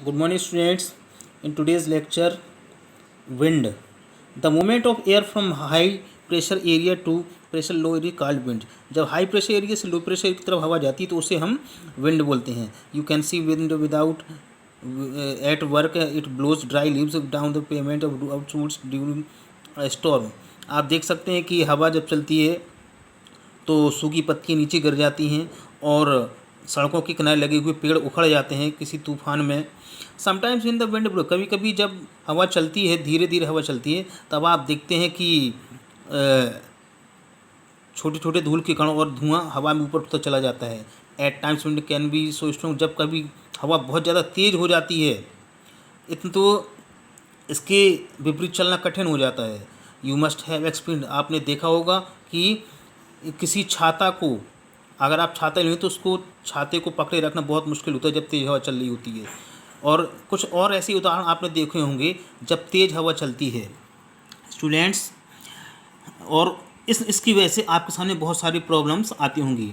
Good morning, students. In today's lecture, wind. The movement of air from high pressure area to pressure low area called wind. जब high pressure area से low pressure की तरफ हवा जाती है तो उसे हम विंड बोलते हैं. You can see wind without at work it blows dry leaves down the payment of outwoods during storm. आप देख सकते हैं कि हवा जब चलती है तो सूखी पत्तियाँ नीचे गिर जाती हैं और सड़कों के किनारे लगे हुए पेड़ उखड़ जाते हैं किसी तूफान में. Sometimes in the wind blow, कभी कभी जब हवा चलती है, धीरे धीरे हवा चलती है, तब आप देखते हैं कि छोटे छोटे धूल के कण और धुआं हवा में ऊपर उठता चला जाता है. At times wind can be so strong, जब कभी हवा बहुत ज़्यादा तेज़ हो जाती है इतना तो इसके विपरीत चलना कठिन हो जाता है. यू मस्ट हैव एक्सपीरियंस, आपने देखा होगा कि किसी छाता को, अगर आप छाता लें तो उसको छाते को पकड़े रखना बहुत मुश्किल होता है जब तेज़ हवा चल रही होती है. और कुछ और ऐसे उदाहरण आपने देखे होंगे जब तेज़ हवा चलती है स्टूडेंट्स, और इसकी वजह से आपके सामने बहुत सारी प्रॉब्लम्स आती होंगी.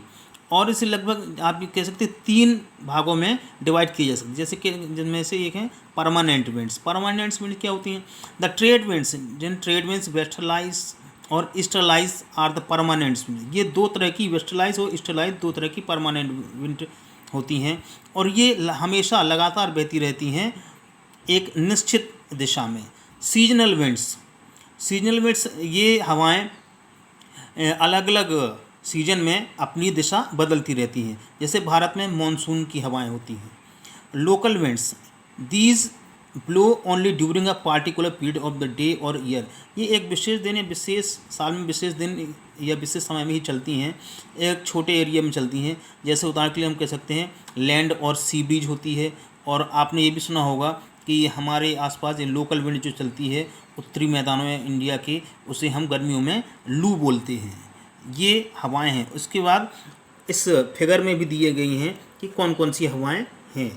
और इसे लगभग आप ये कह सकते हैं 3 भागों में डिवाइड किए जा सकते हैं, जैसे कि जिनमें से एक है परमानेंट विंड्स. परमानेंट विंड क्या होती हैं? द ट्रेड विंड्स, जिन ट्रेड विंड्स वेस्टर्लाइज और easterlies are the permanent wind. ये 2 तरह की, वेस्टर्लाइज और ईस्टर्लाइज 2 तरह की परमानेंट विंड होती हैं और ये हमेशा लगातार बहती रहती हैं एक निश्चित दिशा में. सीजनल विंड्स, सीजनल विंड्स ये हवाएं अलग अलग सीजन में अपनी दिशा बदलती रहती हैं. जैसे भारत में मॉनसून की हवाएं होती हैं. Local winds, these blow only during a particular period of the day और ईयर. ये एक विशेष दिन या विशेष साल में विशेष दिन या विशेष समय में ही चलती हैं, एक छोटे एरिया में चलती हैं. जैसे उदाहरण के लिए हम कह सकते हैं लैंड और सी ब्रीज होती है. और आपने ये भी सुना होगा कि हमारे आसपास ये लोकल विंड जो चलती है उत्तरी मैदानों में इंडिया के, उसे हम गर्मियों में लू बोलते हैं. ये हवाएं हैं. उसके बाद इस फिगर में भी दिए गई हैं कि कौन कौन सी हवाएं हैं.